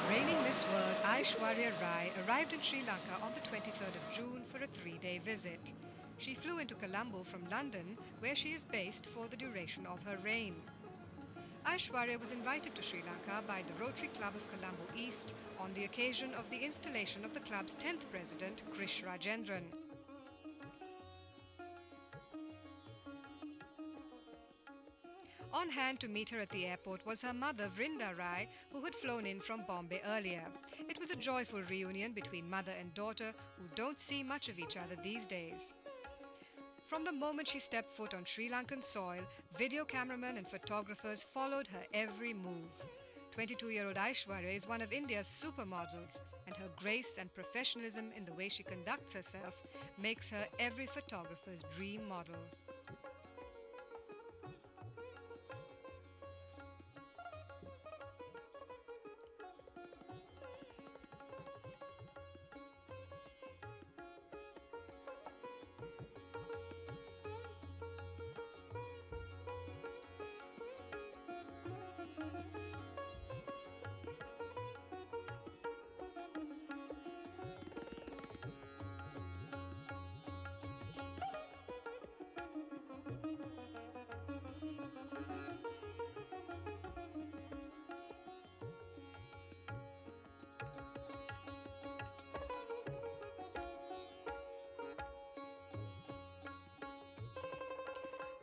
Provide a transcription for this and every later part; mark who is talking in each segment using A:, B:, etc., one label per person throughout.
A: Reigning Miss World Aishwarya Rai arrived in Sri Lanka on the 23rd of June for a 3-day visit. She flew into Colombo from London, where she is based for the duration of her reign. Aishwarya was invited to Sri Lanka by the Rotary Club of Colombo East on the occasion of the installation of the club's 10th president, Krish Rajendran. On hand to meet her at the airport was her mother, Vrinda Rai, who had flown in from Bombay earlier. It was a joyful reunion between mother and daughter, who don't see much of each other these days. From the moment she stepped foot on Sri Lankan soil, video cameramen and photographers followed her every move. 22-year-old Aishwarya is one of India's supermodels, and her grace and professionalism in the way she conducts herself makes her every photographer's dream model.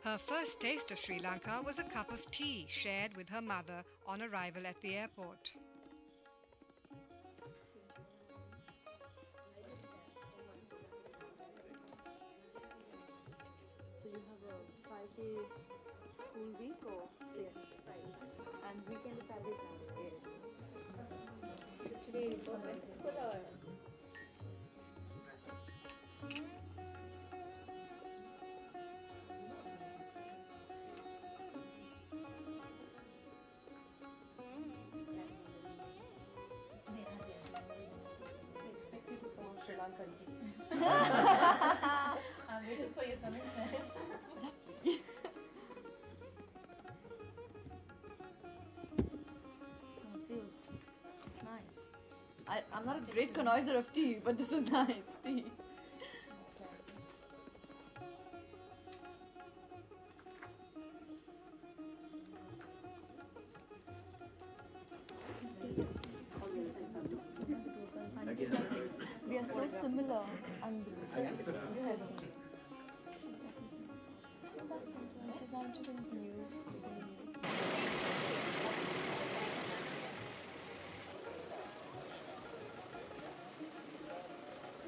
A: Her first taste of Sri Lanka was a cup of tea shared with her mother on arrival at the airport.
B: So you have a 5-day school week or 6?
C: Yes, 5.
B: And weekend is Saturday, Sunday?
C: Yes. So today you go back to school or?
B: Sri Lanka.
C: I'm waiting for your comment.
B: It's nice. I'm not a great connoisseur of tea, but this is nice tea. We are so similar. She's not interested in news.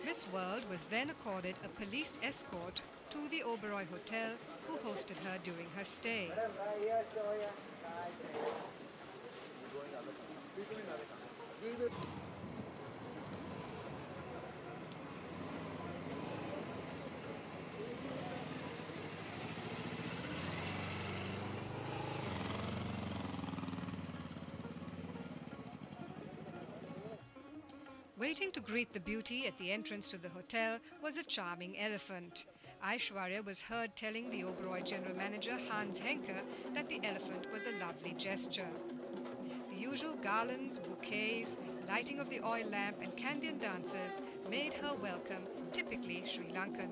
A: Miss World was then accorded a police escort to the Oberoi Hotel, who hosted her during her stay. Waiting to greet the beauty at the entrance to the hotel was a charming elephant. Aishwarya was heard telling the Oberoi General Manager Hans Henke that the elephant was a lovely gesture. The usual garlands, bouquets, lighting of the oil lamp and Kandyan dances made her welcome typically Sri Lankan.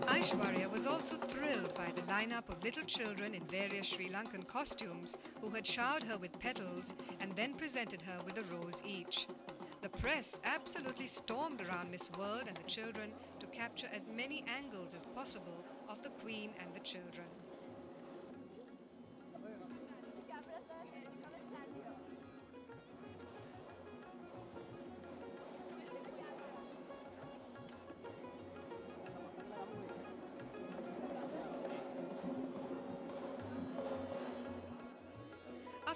A: Aishwarya was also thrilled by the lineup of little children in various Sri Lankan costumes who had showered her with petals and then presented her with a rose each. The press absolutely stormed around Miss World and the children to capture as many angles as possible of the Queen and the children.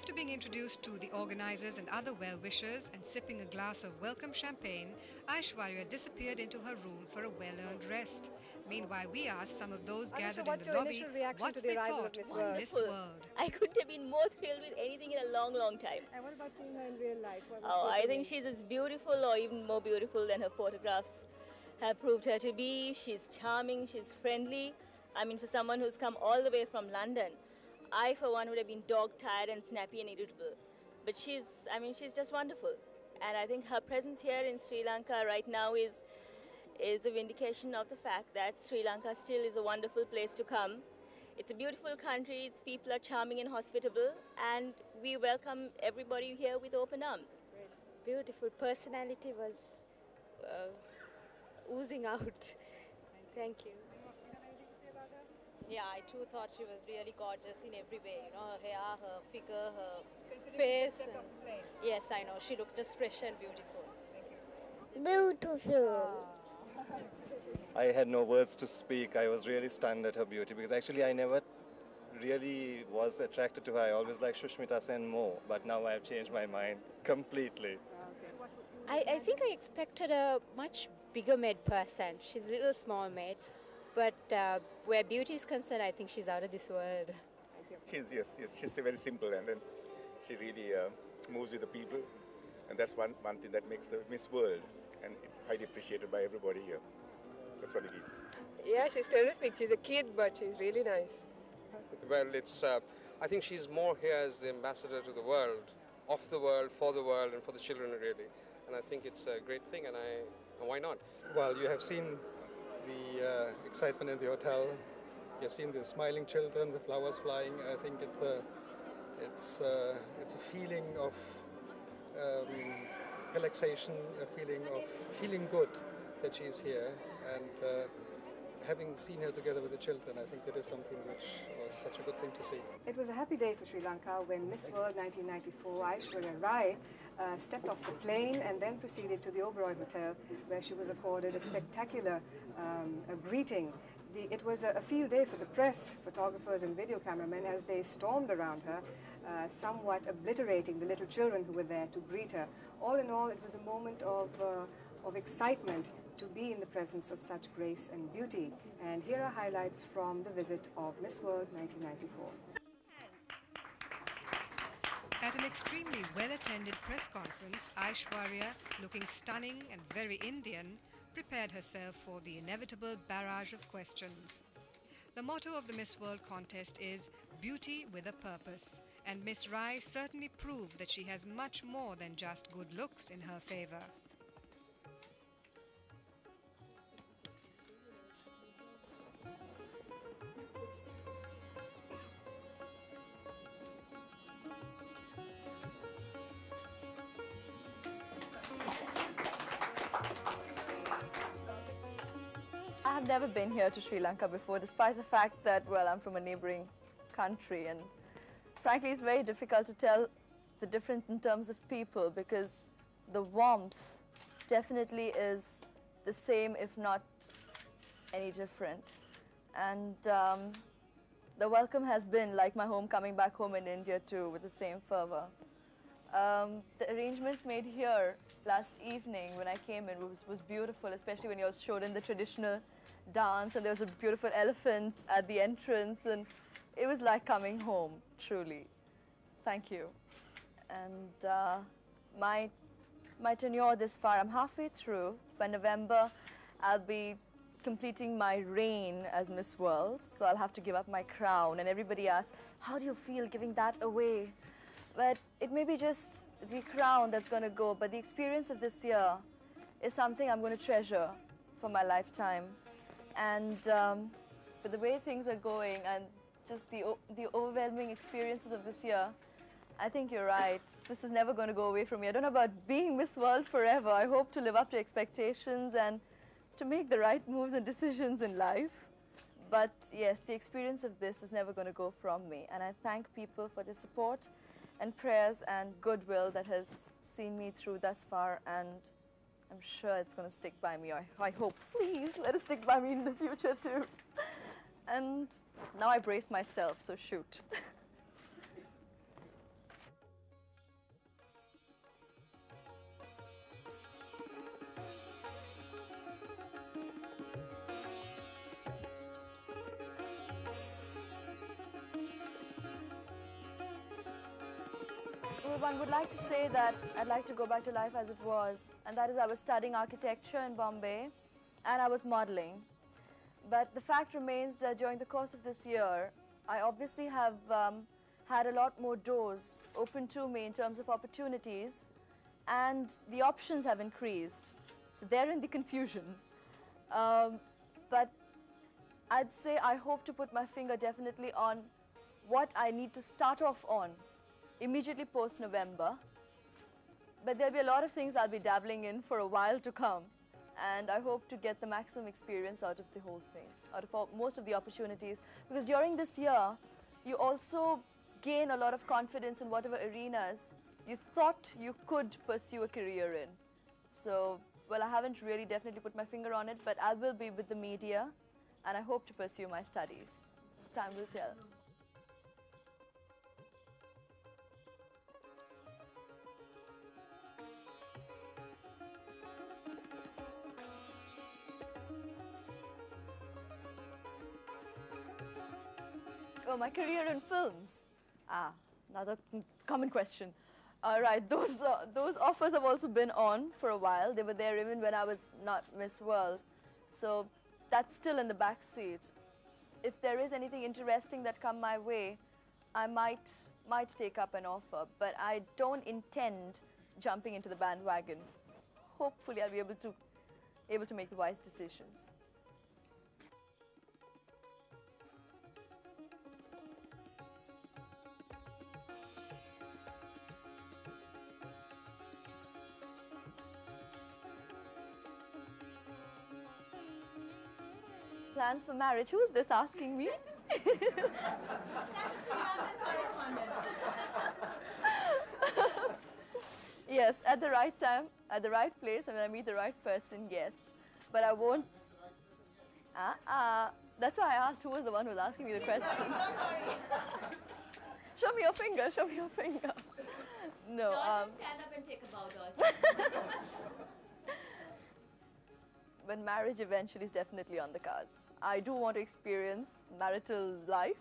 A: After being introduced to the organisers and other well-wishers and sipping a glass of welcome champagne, Aishwarya disappeared into her room for a well-earned rest. Meanwhile, we asked some of those gathered in the lobby what they thought on Miss World.
D: I couldn't have been more thrilled with anything in a long, long time.
E: And what about seeing her in real life?
D: I think she's as beautiful or even more beautiful than her photographs have proved her to be. She's charming, she's friendly. I mean, for someone who's come all the way from London, I, for one, would have been dog-tired and snappy and irritable. But she's just wonderful. And I think her presence here in Sri Lanka right now is a vindication of the fact that Sri Lanka still is a wonderful place to come. It's a beautiful country, its people are charming and hospitable, and we welcome everybody here with open arms.
E: Beautiful personality was oozing out. Thank you.
F: Yeah, I too thought she was really gorgeous in every way. You know, her hair, her figure, her face. Yes, I know. She looked just fresh and beautiful.
G: Beautiful. I had no words to speak. I was really stunned at her beauty because actually I never really was attracted to her. I always liked Shushmita Sen more, but now I have changed my mind completely.
E: I think I expected a much bigger made person. She's a little small made, but where beauty is concerned, I think she's out of this world.
H: She's very simple, and then she really moves with the people, and that's one thing that makes the Miss World, and it's highly appreciated by everybody here. That's what it is.
I: Yeah, she's terrific. She's a kid, but she's really nice.
J: Well, it's. I think she's more here as the ambassador to the world, of the world, for the world, and for the children, really. And I think it's a great thing, and why not?
K: Well, you have seen the excitement in the hotel. You have seen the smiling children, the flowers flying. I think it's a feeling of relaxation, a feeling of feeling good that she is here, and having seen her together with the children, I think that is something which was such a good thing to see.
L: It was a happy day for Sri Lanka when Miss World 1994 Aishwarya Rai stepped off the plane and then proceeded to the Oberoi Hotel, where she was accorded a spectacular greeting. It was a field day for the press, photographers and video cameramen as they stormed around her, somewhat obliterating the little children who were there to greet her. All in all, it was a moment of excitement to be in the presence of such grace and beauty. And here are highlights from the visit of Miss World 1994.
A: At an extremely well-attended press conference, Aishwarya, looking stunning and very Indian, prepared herself for the inevitable barrage of questions. The motto of the Miss World contest is beauty with a purpose, and Miss Rai certainly proved that she has much more than just good looks in her favor.
B: I have never been here to Sri Lanka before, despite the fact that, well, I'm from a neighboring country, and frankly it's very difficult to tell the difference in terms of people, because the warmth definitely is the same, if not any different. And the welcome has been like my home, coming back home in India too, with the same fervor. The arrangements made here last evening when I came in was beautiful, especially when you all showed in the traditional dance, and there was a beautiful elephant at the entrance, and it was like coming home, truly. Thank you. And my tenure this far, I'm halfway through. By November, I'll be completing my reign as Miss World, so I'll have to give up my crown. And everybody asks, how do you feel giving that away? But it may be just the crown that's going to go, but the experience of this year is something I'm going to treasure for my lifetime. And with the way things are going and just the overwhelming experiences of this year, I think you're right. This is never going to go away from me. I don't know about being Miss World forever. I hope to live up to expectations and to make the right moves and decisions in life. But yes, the experience of this is never going to go from me. And I thank people for the support and prayers and goodwill that has seen me through thus far, and I'm sure it's going to stick by me. I hope, please, let it stick by me in the future too. And now I brace myself, so shoot. Well, one would like to say that I'd like to go back to life as it was, and that is I was studying architecture in Bombay, and I was modeling. But the fact remains that during the course of this year, I obviously have had a lot more doors open to me in terms of opportunities, and the options have increased. So they're in the confusion. But I'd say I hope to put my finger definitely on what I need to start off on immediately post-November. But there'll be a lot of things I'll be dabbling in for a while to come. And I hope to get the maximum experience out of the whole thing, out of most of the opportunities. Because during this year, you also gain a lot of confidence in whatever arenas you thought you could pursue a career in. So, well, I haven't really definitely put my finger on it, but I will be with the media, and I hope to pursue my studies. Time will tell. Oh, my career in films. Another common question. All right, those offers have also been on for a while. They were there even when I was not Miss World. So that's still in the back seat. If there is anything interesting that come my way, I might take up an offer. But I don't intend jumping into the bandwagon. Hopefully, I'll be able to make the wise decisions. Plans for marriage? Who is this asking me? Yes, at the right time, at the right place, and when I meet the right person, yes. But I won't. That's why I asked who was the one who was asking me the question. Show me your finger. Show me your finger. No.
D: Stand up and take a bow, Dalton.
B: But marriage eventually is definitely on the cards. I do want to experience marital life,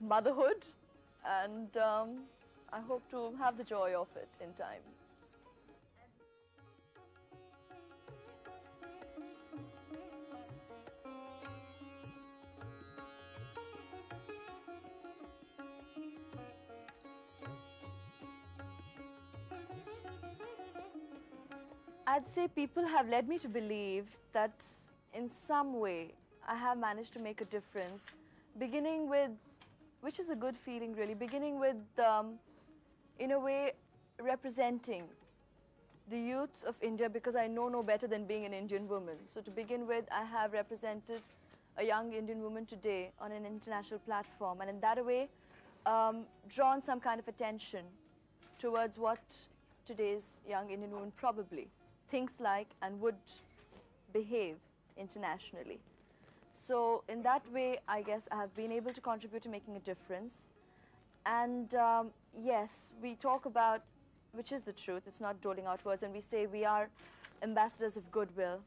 B: motherhood, and I hope to have the joy of it in time. I'd say people have led me to believe that in some way I have managed to make a difference, beginning with, which is a good feeling really, beginning with, in a way, representing the youth of India, because I know no better than being an Indian woman. So to begin with, I have represented a young Indian woman today on an international platform, and in that way drawn some kind of attention towards what today's young Indian woman probably thinks like and would behave internationally. So in that way, I guess I have been able to contribute to making a difference. And yes, we talk about, which is the truth, it's not doling out words, and we say we are ambassadors of goodwill,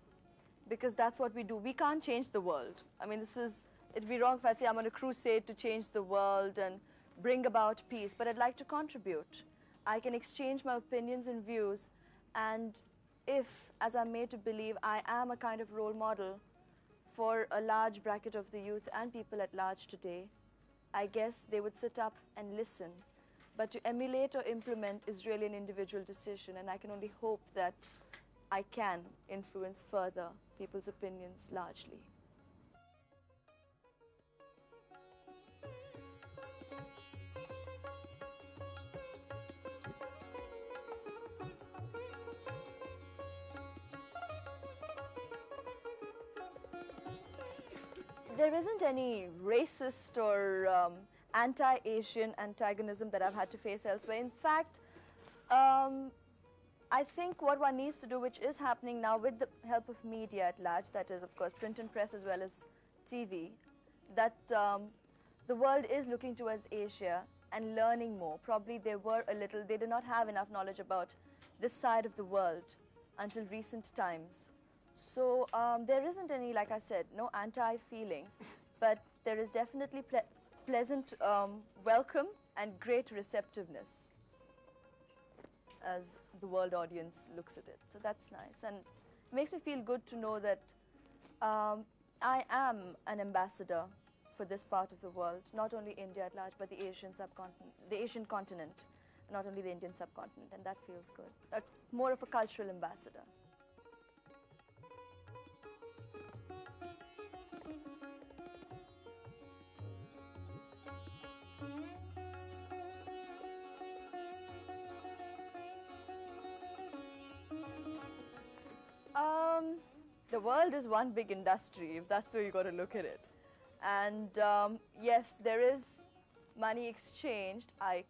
B: because that's what we do. We can't change the world. I mean, it'd be wrong if I say I'm on a crusade to change the world and bring about peace, but I'd like to contribute. I can exchange my opinions and views, and if, as I'm made to believe, I am a kind of role model for a large bracket of the youth and people at large today, I guess they would sit up and listen. But to emulate or implement is really an individual decision, and I can only hope that I can influence further people's opinions largely. There isn't any racist or anti-Asian antagonism that I've had to face elsewhere. In fact, I think what one needs to do, which is happening now with the help of media at large, that is, of course, print and press as well as TV, that the world is looking towards Asia and learning more. Probably they did not have enough knowledge about this side of the world until recent times. So there isn't any, like I said, no anti-feelings, but there is definitely pleasant welcome and great receptiveness as the world audience looks at it. So that's nice, and it makes me feel good to know that I am an ambassador for this part of the world, not only India at large, but the Asian continent, not only the Indian subcontinent, and that feels good. More of a cultural ambassador. The world is one big industry, if that's the way you got to look at it. And yes, there is money exchanged, I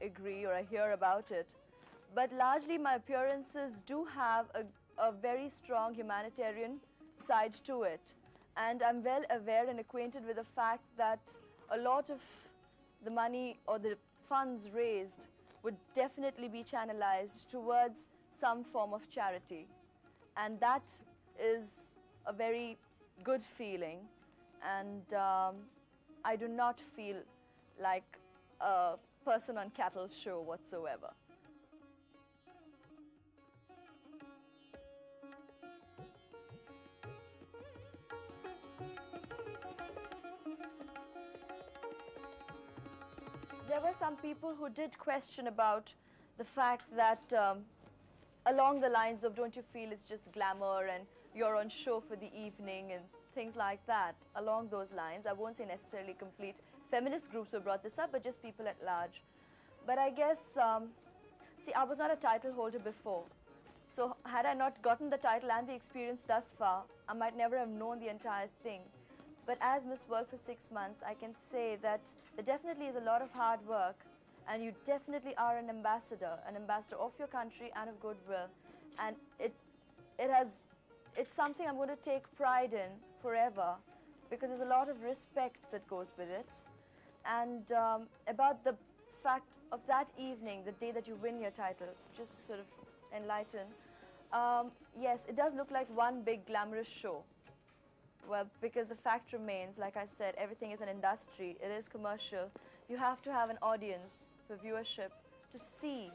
B: agree, or I hear about it. But largely my appearances do have a very strong humanitarian side to it. And I'm well aware and acquainted with the fact that a lot of the money or the funds raised would definitely be channelized towards some form of charity. And that is a very good feeling, and I do not feel like a person on cattle show whatsoever. There were some people who did question about the fact that along the lines of, don't you feel it's just glamour and you're on show for the evening and things like that, along those lines. I won't say necessarily complete feminist groups who brought this up, but just people at large. But I guess, see, I was not a title holder before. So had I not gotten the title and the experience thus far, I might never have known the entire thing. But as Miss World for 6 months, I can say that there definitely is a lot of hard work, and you definitely are an ambassador of your country and of goodwill. And it's something I'm going to take pride in forever, because there's a lot of respect that goes with it. And about the fact of that evening, the day that you win your title, just to sort of enlighten, yes, it does look like one big glamorous show. Well, because the fact remains, like I said, everything is an industry, it is commercial. You have to have an audience for viewership to see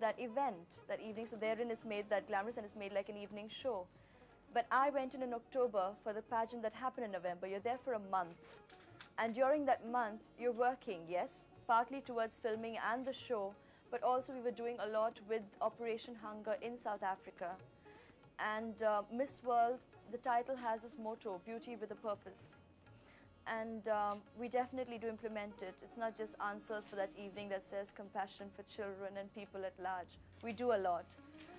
B: that event, that evening. So therein is made that glamorous and it's made like an evening show. But I went in October for the pageant that happened in November. You're there for a month. And during that month, you're working, yes, partly towards filming and the show, but also we were doing a lot with Operation Hunger in South Africa. And Miss World, the title has this motto, beauty with a purpose. And we definitely do implement it. It's not just answers for that evening that says compassion for children and people at large. We do a lot.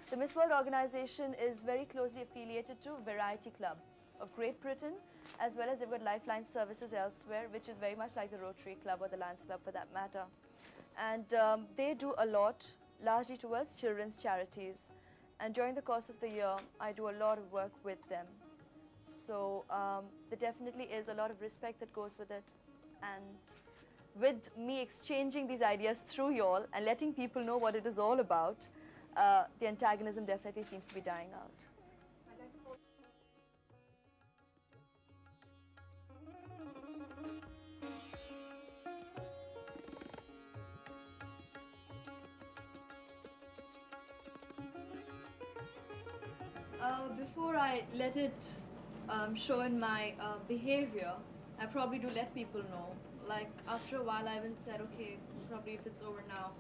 B: The Miss World organization is very closely affiliated to Variety Club of Great Britain, as well as they've got lifeline services elsewhere, which is very much like the Rotary Club or the Lions Club for that matter. And they do a lot, largely towards children's charities. And during the course of the year, I do a lot of work with them. So there definitely is a lot of respect that goes with it. And with me exchanging these ideas through you all and letting people know what it is all about, the antagonism definitely seems to be dying out. Before I let it show in my behavior, I probably do let people know. Like after a while I even said, okay, probably if it's over now,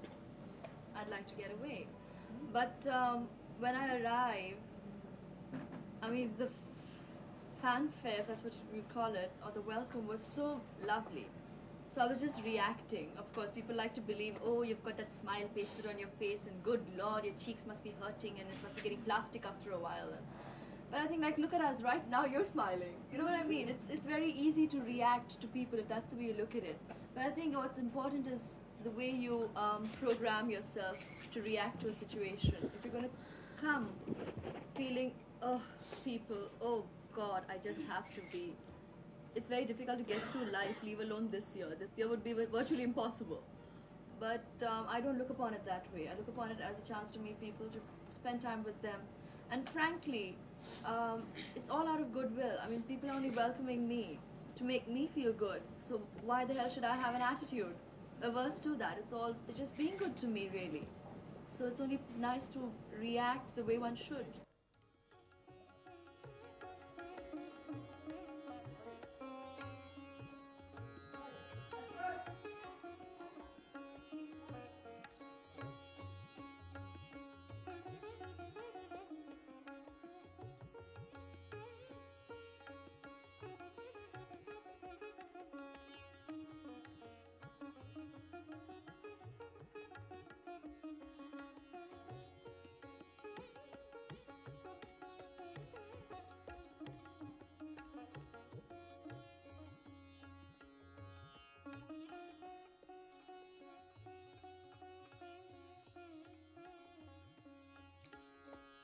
B: I'd like to get away. But when I arrive, I mean the fanfare, if that's what you call it, or the welcome was so lovely. So I was just reacting. Of course, people like to believe, oh, you've got that smile pasted on your face and good Lord, your cheeks must be hurting and it must be getting plastic after a while. But I think, like, look at us right now, you're smiling. You know what I mean? It's very easy to react to people if that's the way you look at it. But I think what's important is the way you program yourself to react to a situation. If you're going to come feeling, oh, people, oh God, I just have to be. It's very difficult to get through life, leave alone this year. This year would be virtually impossible. But I don't look upon it that way. I look upon it as a chance to meet people, to spend time with them. And frankly, it's all out of goodwill. I mean, people are only welcoming me to make me feel good. So why the hell should I have an attitude averse to that? It's all, they're just being good to me, really. So it's only nice to react the way one should.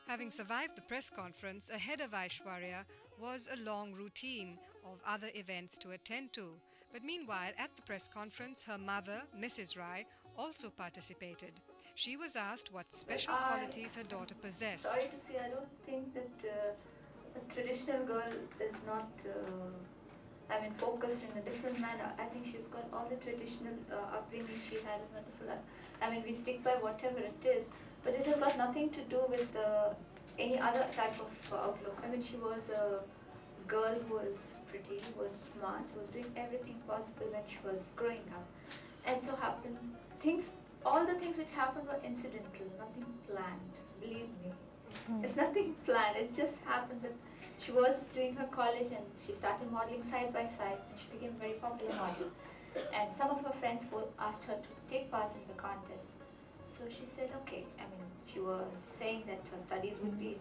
A: Having survived the press conference, ahead of Aishwarya was a long routine of other events to attend to. But meanwhile, at the press conference, her mother, Mrs. Rai, also participated. She was asked what special qualities her daughter possessed.
C: Sorry to say, I don't think that a traditional girl is not, focused in a different manner. I think she's got all the traditional upbringing she had is wonderful. We stick by whatever it is, but it has got nothing to do with any other type of outlook. She was a girl who was pretty, was smart, was doing everything possible when she was growing up. And so happened, all the things which happened were incidental, nothing planned, believe me. It's nothing planned, it just happened that she was doing her college and she started modeling side by side and she became a very popular model. And some of her friends asked her to take part in the contest. So she said, okay. She was saying that her studies would be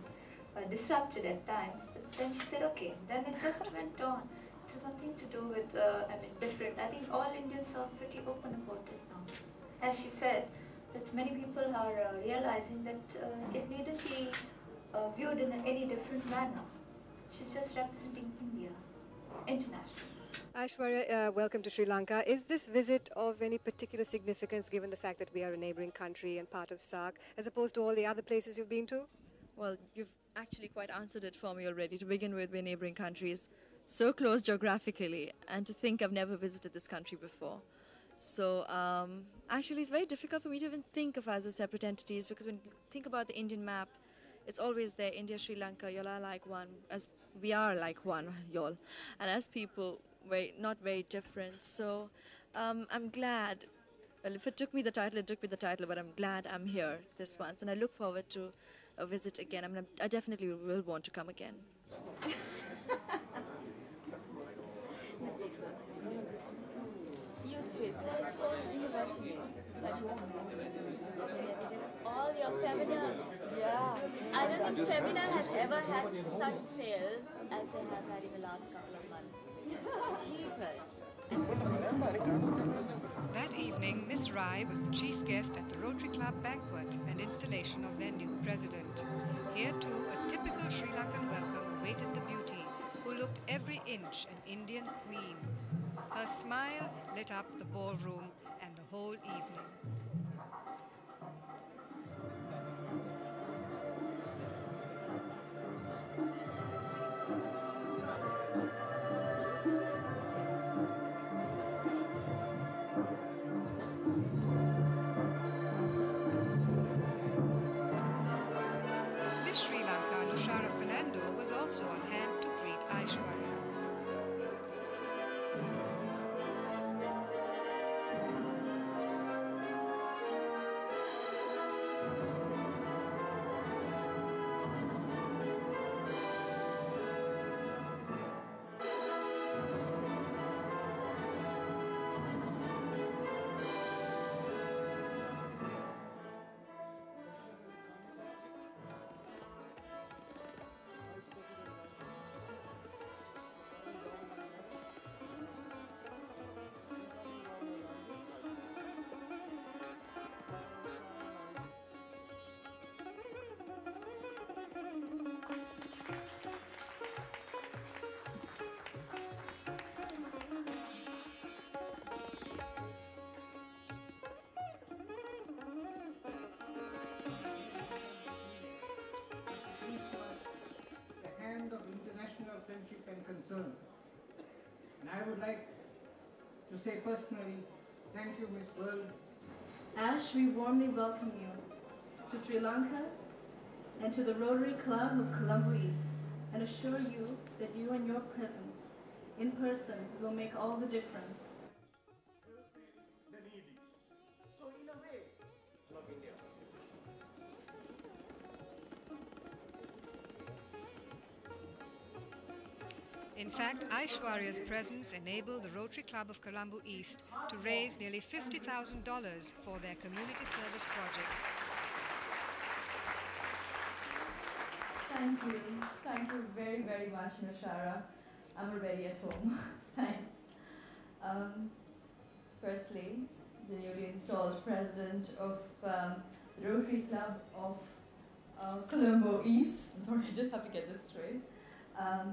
C: disrupted at times, but then she said, okay. Then it just went on. It has nothing to do with, different. I think all Indians are pretty open about it now. As she said, that many people are realizing that it needn't be viewed in any different manner. She's just representing India internationally.
A: Aishwarya, welcome to Sri Lanka. Is this visit of any particular significance given the fact that we are a neighbouring country and part of SAARC, as opposed to all the other places you've been to?
B: Well, you've actually quite answered it for me already. To begin with, we're neighbouring countries, so close geographically, and to think I've never visited this country before. So actually it's very difficult for me to even think of us as separate entities, because when you think about the Indian map, it's always there, India, Sri Lanka, y'all are like one, as we are like one, y'all. And as people, we're not very different. So I'm glad, well, if it took me the title, it took me the title, but I'm glad I'm here this once. And I look forward to a visit again. I definitely will want to come again.
D: Used to it. All your Femina. Yeah. I don't think Femina has ever had such sales as they have had in the last couple of months.
A: That evening, Miss Rai was the chief guest at the Rotary Club banquet and installation of their new president. Here too, a typical Sri Lankan welcome awaited the beauty, who looked every inch an Indian queen. Her smile lit up the ballroom and the whole evening. Was also on hand to greet Aishwarya.
M: Friendship and concern. And I would like to say personally, thank you, Miss World.
B: Ash, we warmly welcome you
N: to Sri Lanka and to the Rotary Club of Colombo East, and assure you that you and your presence in person will make all the difference.
M: So in a way, love India.
A: In fact, Aishwarya's presence enabled the Rotary Club of Colombo East to raise nearly $50,000 for their community service projects.
O: Thank you. Thank you very, very much, Nashara. I'm already at home. Thanks. Firstly, the newly installed president of the Rotary Club of Colombo East. I'm sorry, I just have to get this straight.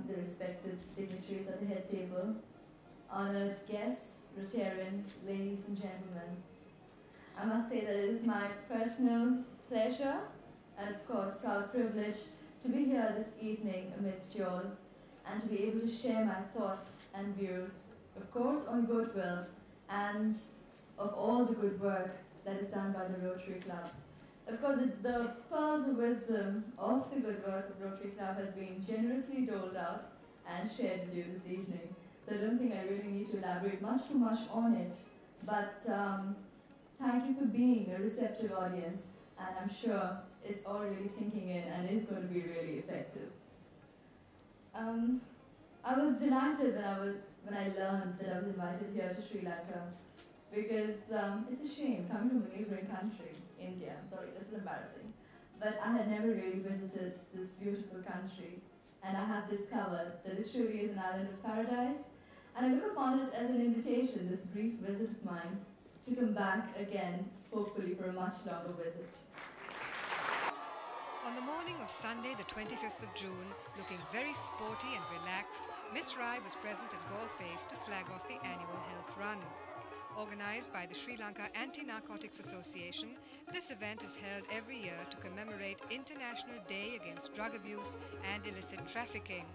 O: The respected dignitaries at the head table, honored guests, Rotarians, ladies and gentlemen. I must say that it is my personal pleasure and of course proud privilege to be here this evening amidst you all and to be able to share my thoughts and views, of course on goodwill and of all the good work that is done by the Rotary Club. Of course, the pearls of wisdom of the good work of Rotary Club has been generously doled out and shared with you this evening. So I don't think I really need to elaborate too much on it. But thank you for being a receptive audience, and I'm sure it's all really sinking in and is going to be really effective. I was delighted when I learned that I was invited here to Sri Lanka, because it's a shame coming from a neighboring country, India. I'm sorry, this is embarrassing. But I had never really visited this beautiful country, and I have discovered that it truly is an island of paradise. And I look upon it as an invitation, this brief visit of mine, to come back again, hopefully for a much longer visit.
A: On the morning of Sunday, the 25th of June, looking very sporty and relaxed, Miss Rai was present at Galle Face to flag off the annual health run. Organized by the Sri Lanka Anti-Narcotics Association, this event is held every year to commemorate International Day Against Drug Abuse and Illicit Trafficking.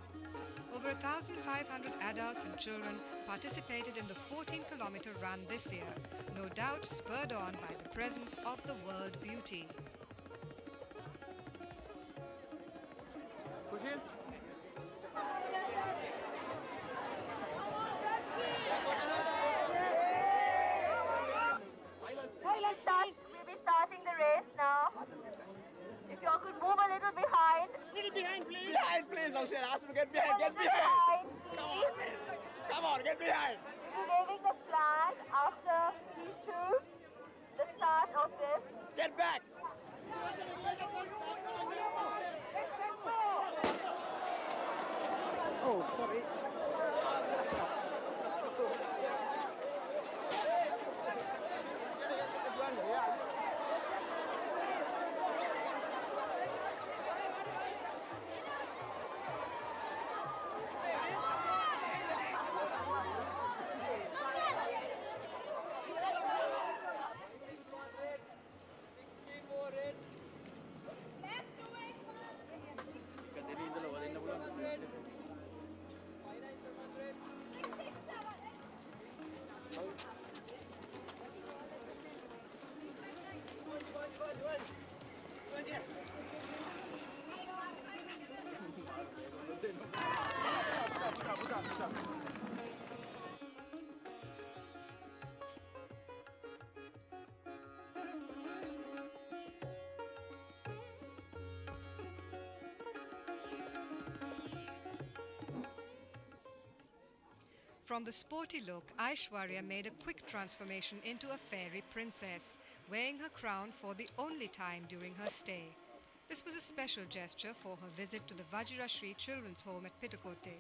A: Over 1,500 adults and children participated in the 14-kilometer run this year, no doubt spurred on by the presence of the world beauty.
P: We'll be starting the race now. If you all could move a little behind.
Q: Little behind, please.
P: Behind,
Q: please. Ask me to get behind.
P: Get behind.
Q: Come on, get behind.
P: We're waving the flag after he shoots the start of this.
Q: Get back.
M: Oh, sorry.
A: From the sporty look, Aishwarya made a quick transformation into a fairy princess, wearing her crown for the only time during her stay. This was a special gesture for her visit to the Vajrashri Children's Home at Pittukote.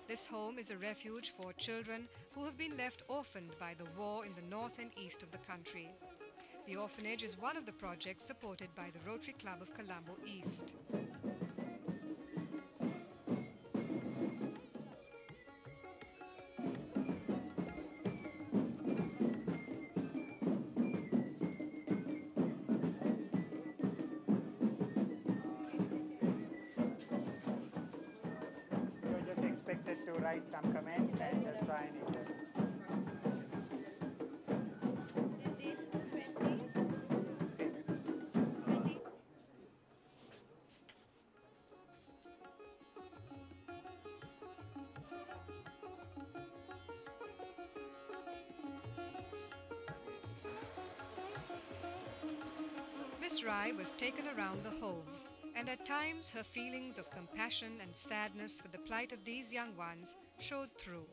A: This home is a refuge for children who have been left orphaned by the war in the north and east of the country. The orphanage is one of the projects supported by the Rotary Club of Colombo East.
M: To write some comments and just sign it.
P: This date is the 20th.
A: Miss Rai was taken around the home, and at times her feelings of compassion and sadness for the plight of these young ones showed through.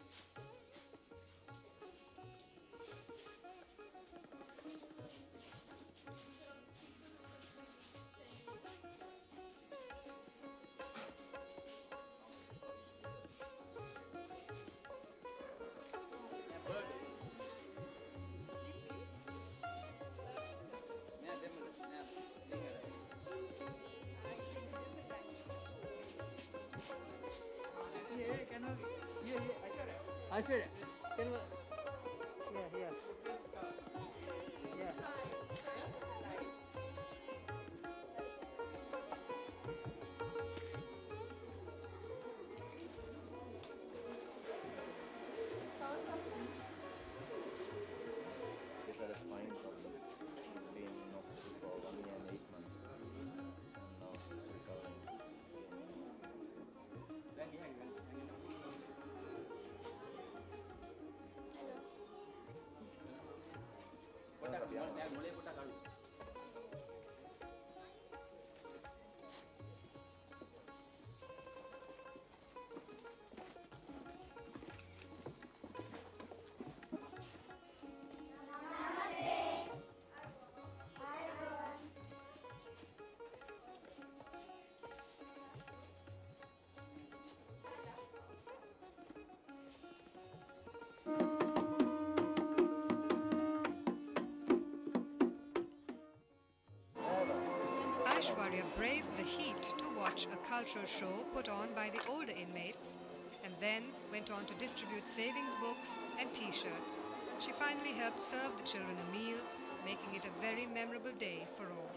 Q: Aishwarya, can we? Yeah.
G: She's had a spine problem. She's been in hospital for 1 year and 8 months. And now she's recovering.
A: Aishwarya braved the heat to watch a cultural show put on by the older inmates and then went on to distribute savings books and t-shirts. She finally helped serve the children a meal, making it a very memorable day for all.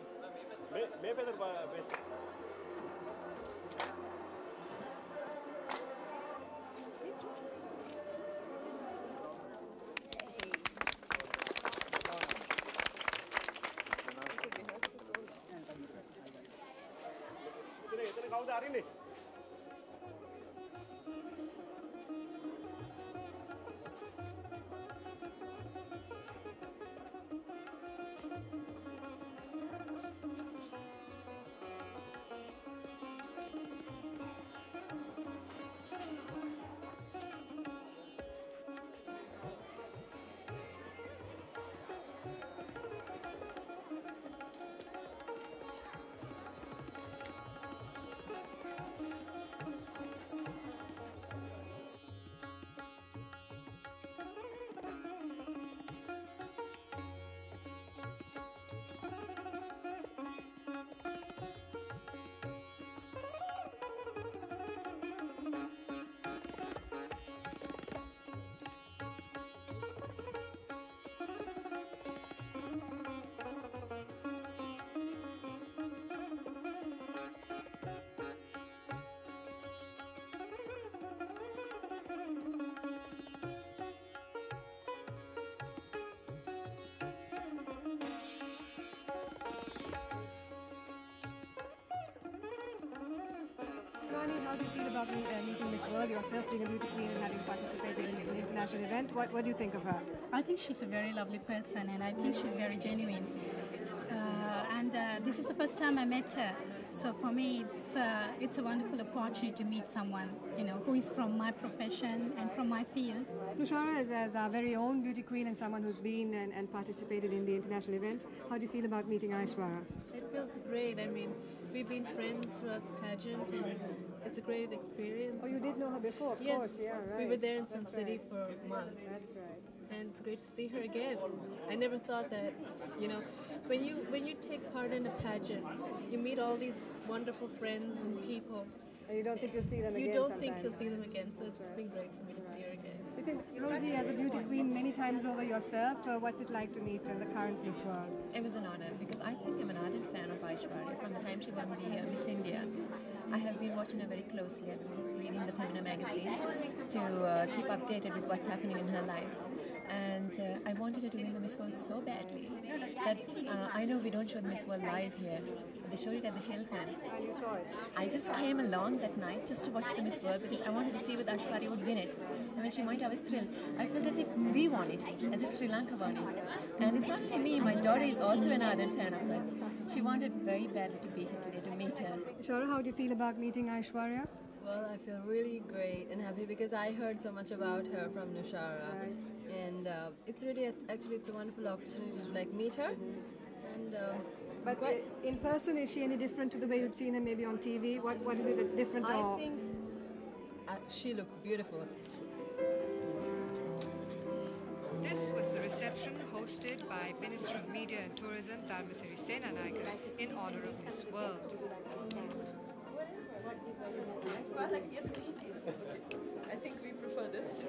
L: How do you feel about meeting Miss World, yourself being a beauty queen and having participated in an international event? What do you think of her?
N: I think she's a very lovely person, and I think she's very genuine. This is the first time I met her, so for me it's a wonderful opportunity to meet someone, who is from my profession and from my field.
L: Nushara is as our very own beauty queen and someone who's been and participated in the international events. How do you feel about meeting Aishwarya?
F: It feels great. I mean, we've been friends throughout the pageant, and it's a great experience.
L: Oh, you did know her before, of
F: yes,
L: course. Yeah, right.
F: We were there in Sun City for a month.
L: That's right.
F: And it's great to see her again. I never thought that, when you take part in a pageant, you meet all these wonderful friends and people.
L: And you don't think you'll see them again.
F: You don't
L: sometime.
F: think you'll see them again, so it's been great for me to see her again.
L: You think, Rosie, as a beauty queen many times over yourself, what's it like to meet the current Miss World?
R: It was an honor because I think I'm an ardent fan of Aishwarya from the time she won the Miss India. I have been watching her very closely. I've been reading the Femina magazine to keep updated with what's happening in her life. And I wanted her to win the Miss World so badly that I know we don't show the Miss World live here, but they showed it at the Hilton.
L: And you saw it?
R: I just came along that night just to watch the Miss World because I wanted to see whether Aishwarya would win it. And when she might, I was thrilled. I felt as if we won it, as if Sri Lanka won it. And it's not only me, my daughter is also an ardent fan of hers. She wanted very badly to be here today to meet her.
L: Aishwarya, how do you feel about meeting Aishwarya?
S: Well, I feel really great and happy because I heard so much about her from Nushara, and it's really it's a wonderful opportunity to like meet her. And
L: but in person, is she any different to the way you'd seen her maybe on TV? What is it that's different?
S: I think she looks beautiful.
A: This was the reception hosted by Minister of Media and Tourism Dharmasiri Senanaikar in honor of Miss World.
S: I think we prefer this.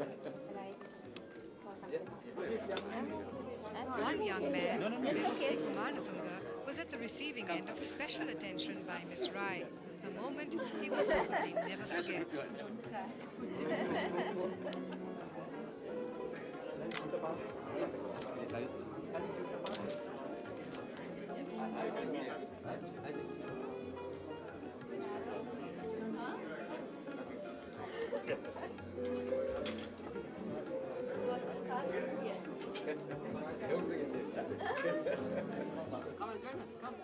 A: One young man, Wimalarathna, was at the receiving end of special attention by Miss Rai, a moment he will probably never forget.
Q: Come and join us, come.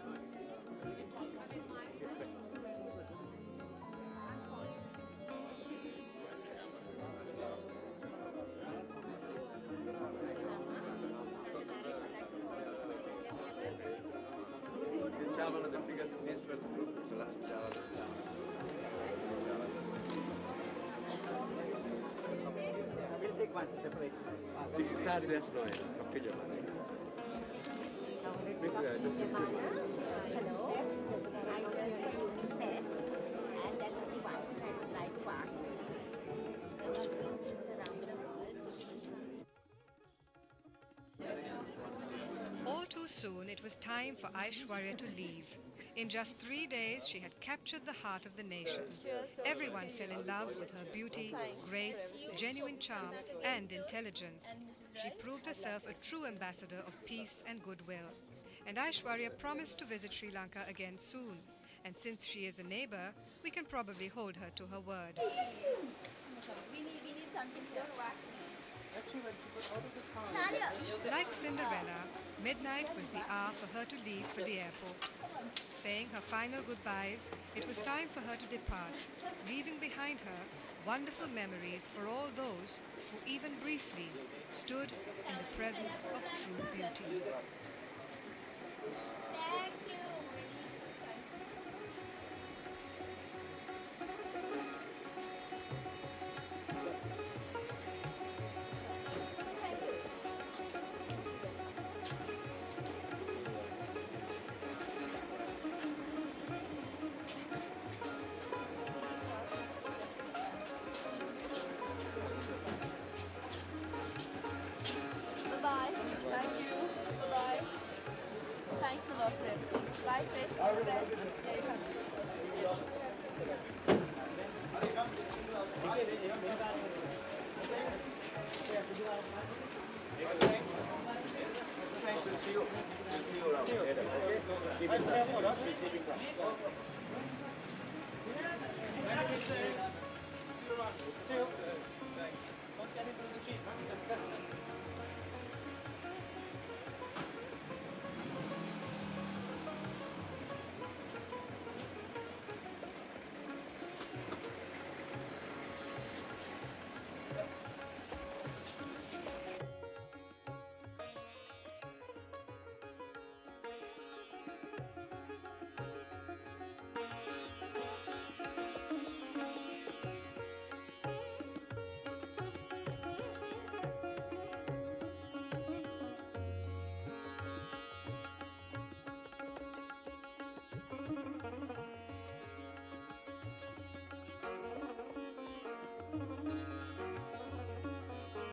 T: One of the biggest ministers group is the last
Q: We'll take one separate.
T: This is third best lawyer.
P: Hello. I heard you said, and that's only one thing I would like to ask you.
A: All too soon, it was time for Aishwarya to leave. In just 3 days, she had captured the heart of the nation. Everyone fell in love with her beauty, grace, genuine charm, and intelligence. She proved herself a true ambassador of peace and goodwill. And Aishwarya promised to visit Sri Lanka again soon. And since she is a neighbor, we can probably hold her to her word.
P: We need something here.
A: Like Cinderella, midnight was the hour for her to leave for the airport. Saying her final goodbyes, it was time for her to depart, leaving behind her wonderful memories for all those who even briefly stood in the presence of true beauty.
P: Bye. Thank you. Bye. Thanks a lot for everything. Bye, Chris. All the best. Yeah, you come.
Q: Thanks.